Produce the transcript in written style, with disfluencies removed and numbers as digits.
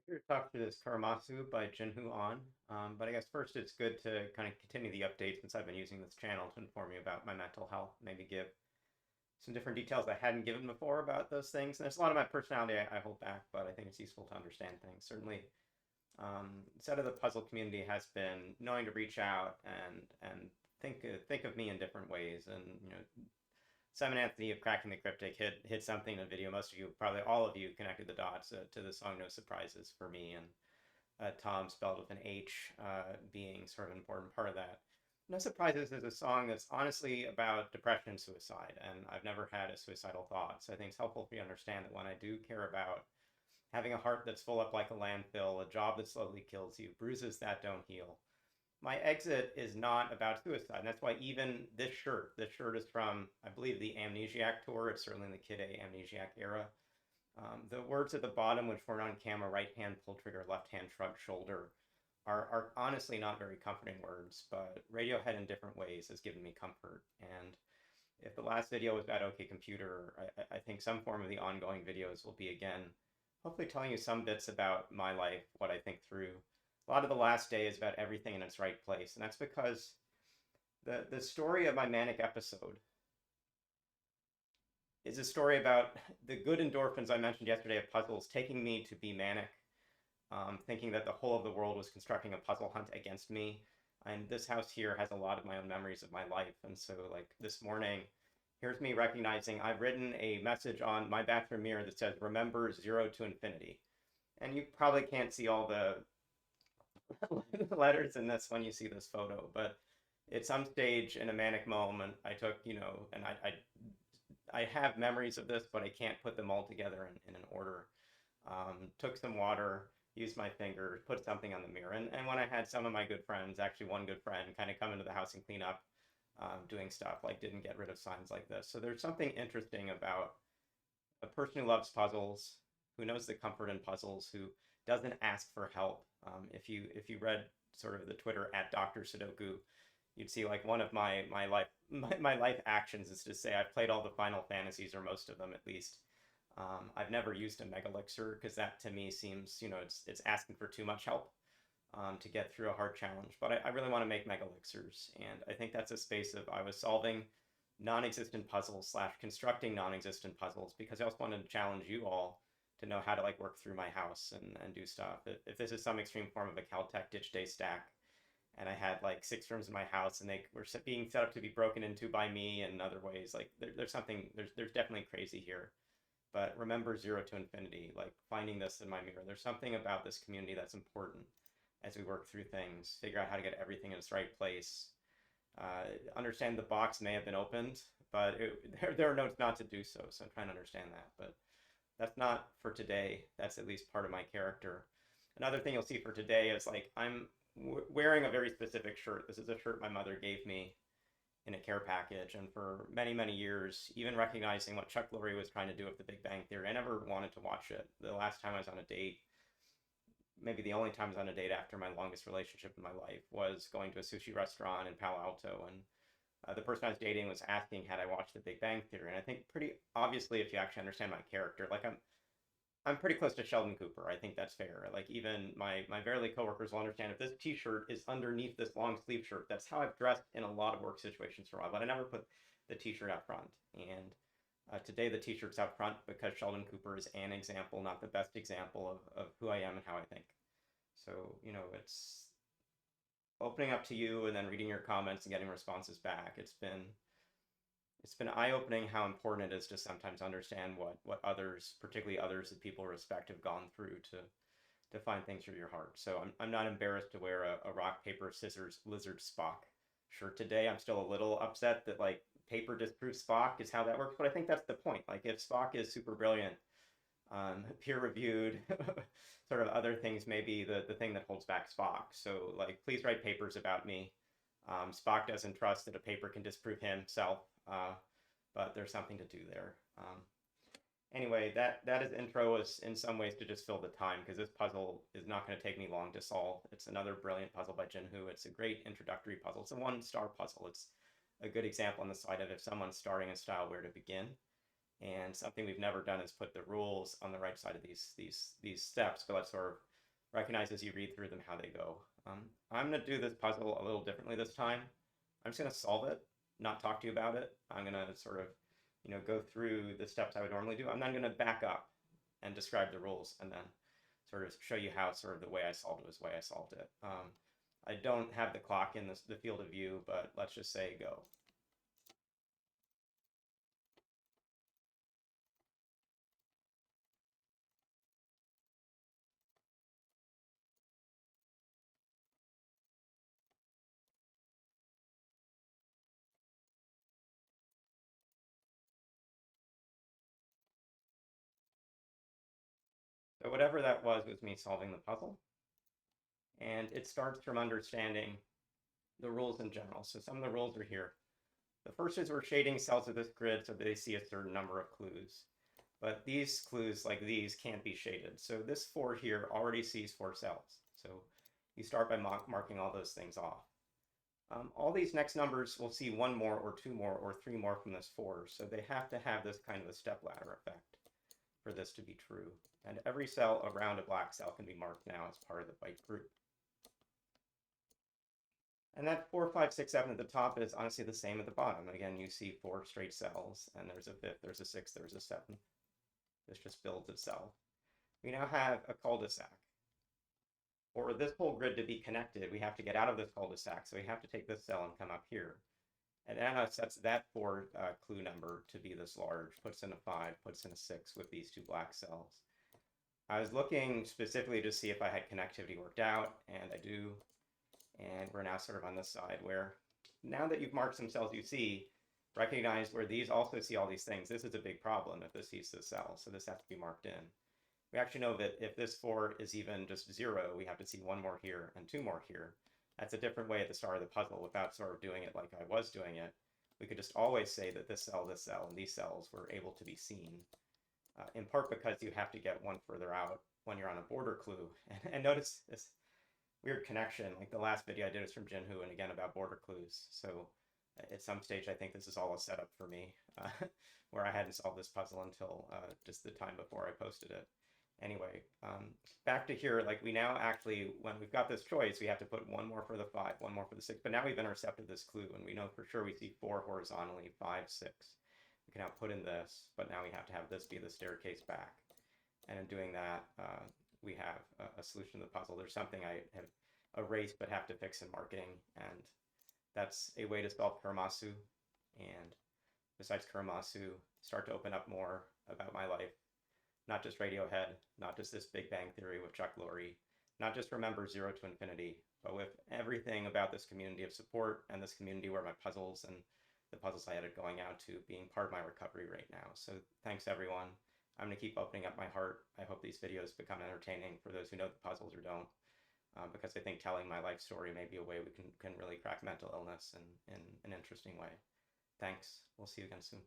Here to talk through this Kuromasu by JinHoo Ahn. But I guess first it's good to kind of continue the update since I've been using this channel to inform you about my mental health, maybe give some different details I hadn't given before about those things. And there's a lot of my personality I hold back, but I think it's useful to understand things. Certainly, instead of the puzzle community has been knowing to reach out and think of me in different ways. And Simon Anthony of Cracking the Cryptic hit something in a video. Most of you, probably all of you, connected the dots to the song "No Surprises" for me, and Tom spelled with an H being sort of an important part of that. No Surprises is a song that's honestly about depression and suicide, and I've never had a suicidal thought. So I think it's helpful for you to understand that when I do care about having a heart that's full up like a landfill, a job that slowly kills you, bruises that don't heal, my exit is not about suicide. And that's why even this shirt is from, I believe, the Amnesiac tour. It's certainly in the Kid A Amnesiac era. The words at the bottom, which weren't on camera, right hand pull trigger, left hand shrug shoulder, are honestly not very comforting words, but Radiohead in different ways has given me comfort. And if the last video was about OK Computer, I think some form of the ongoing videos will be, again, hopefully telling you some bits about my life, what I think through. A lot of the last day is about everything in its right place. And that's because the story of my manic episode is a story about the good endorphins I mentioned yesterday of puzzles taking me to be manic, thinking that the whole of the world was constructing a puzzle hunt against me. And this house here has a lot of my own memories of my life. And so, like this morning, here's me recognizing I've written a message on my bathroom mirror that says, "Remember 0 to infinity." And you probably can't see all the letters in this when you see this photo, but at some stage in a manic moment, I took, and I have memories of this, but I can't put them all together in an order. Took some water, used my finger, put something on the mirror. And when I had some of my good friends, actually one good friend, kind of come into the house and clean up, doing stuff like didn't get rid of signs like this. So there's something interesting about a person who loves puzzles, who knows the comfort in puzzles, who doesn't ask for help. If you read sort of the Twitter at Dr. Sudoku, you'd see like one of my life actions is to say I've played all the Final Fantasies, or most of them at least. I've never used a Mega Elixir because that to me seems, it's asking for too much help to get through a hard challenge. But I really want to make Mega Elixirs, and I think that's a space of I was solving non-existent puzzles slash constructing non-existent puzzles because I also wanted to challenge you all to know how to like work through my house and do stuff. If this is some extreme form of a Caltech ditch day stack, and I had like 6 rooms in my house and they were being set up to be broken into by me in other ways, like there's definitely crazy here. But remember 0 to infinity, like finding this in my mirror. There's something about this community that's important as we work through things, figure out how to get everything in its right place. Understand the box may have been opened, but there are notes not to do so. So I'm trying to understand that. But that's not for today. That's at least part of my character. Another thing you'll see for today is like I'm wearing a very specific shirt. This is a shirt my mother gave me in a care package. And for many, many years, even recognizing what Chuck Lorre was trying to do with the Big Bang Theory, I never wanted to watch it. The last time I was on a date, maybe the only time I was on a date after my longest relationship in my life, was going to a sushi restaurant in Palo Alto. And the person I was dating was asking had I watched The Big Bang Theory, and I think pretty obviously, if you actually understand my character, like I'm pretty close to Sheldon Cooper. I think that's fair. Like even my Verily coworkers will understand if this T-shirt is underneath this long sleeve shirt. That's how I've dressed in a lot of work situations for a while, but I never put the T-shirt out front. And today the T-shirt's out front because Sheldon Cooper is an example, not the best example of who I am and how I think. So it's opening up to you and then reading your comments and getting responses back. It's been eye-opening how important it is to sometimes understand what others, particularly others that people respect, have gone through to find things through your heart. So I'm not embarrassed to wear a rock paper scissors lizard Spock shirt today. I'm still a little upset that like paper disproves Spock is how that works, but I think that's the point. Like if Spock is super brilliant, peer reviewed, sort of other things may be the thing that holds back Spock. So like please write papers about me. Spock doesn't trust that a paper can disprove himself, but there's something to do there. Anyway, that is intro is in some ways to just fill the time because this puzzle is not going to take me long to solve. It's another brilliant puzzle by JinHoo. It's a great introductory puzzle. It's a 1-star puzzle. It's a good example on the side of if someone's starting a style, where to begin. And something we've never done is put the rules on the right side of these steps. But let's sort of recognize as you read through them how they go. I'm going to do this puzzle a little differently this time. I'm just going to solve it, not talk to you about it. I'm going to sort of, go through the steps I would normally do. I'm then going to back up and describe the rules and then sort of show you how sort of the way I solved it was the way I solved it. I don't have the clock in the field of view, but let's just say go. So whatever that was me solving the puzzle. And it starts from understanding the rules in general. So some of the rules are here. The first is we're shading cells of this grid so they see a certain number of clues. But these clues, like these, can't be shaded. So this 4 here already sees 4 cells. So you start by marking all those things off. All these next numbers will see 1 more or 2 more or 3 more from this 4. So they have to have this kind of a stepladder effect for this to be true. And every cell around a black cell can be marked now as part of the byte group. And that 4, 5, 6, 7 at the top is honestly the same at the bottom. Again, you see 4 straight cells, and there's a 5th, there's a 6th, there's a 7th. This just builds itself. We now have a cul-de-sac. For this whole grid to be connected, we have to get out of this cul-de-sac, so we have to take this cell and come up here. And Anna sets that 4 clue number to be this large, puts in a 5, puts in a 6 with these 2 black cells. I was looking specifically to see if I had connectivity worked out, and I do. And we're now sort of on this side where, now that you've marked some cells you see, recognize where these also see all these things. This is a big problem if this sees the cell, so this has to be marked in. We actually know that if this 4 is even just 0, we have to see 1 more here and 2 more here. That's a different way at the start of the puzzle without sort of doing it like I was doing it. We could just always say that this cell, and these cells were able to be seen, in part because you have to get 1 further out when you're on a border clue. And notice this weird connection, like the last video I did was from JinHoo and again about border clues. So at some stage, I think this is all a setup for me, where I hadn't solved this puzzle until just the time before I posted it. Anyway, back to here, like we now actually, when we've got this choice, we have to put 1 more for the 5, 1 more for the 6, but now we've intercepted this clue and we know for sure we see 4 horizontally, 5, 6. We can now put in this, but now we have to have this be the staircase back. And in doing that, we have a solution to the puzzle. There's something I have erased but have to fix in marketing, and that's a way to solve Kuromasu. And besides Kuromasu, start to open up more about my life. Not just Radiohead, not just this Big Bang Theory with Chuck Lorre, not just remember 0 to infinity, but with everything about this community of support and this community where my puzzles and the puzzles I ended going out to being part of my recovery right now. So thanks everyone. I'm going to keep opening up my heart. I hope these videos become entertaining for those who know the puzzles or don't, because I think telling my life story may be a way we can really crack mental illness in an interesting way. Thanks. We'll see you again soon.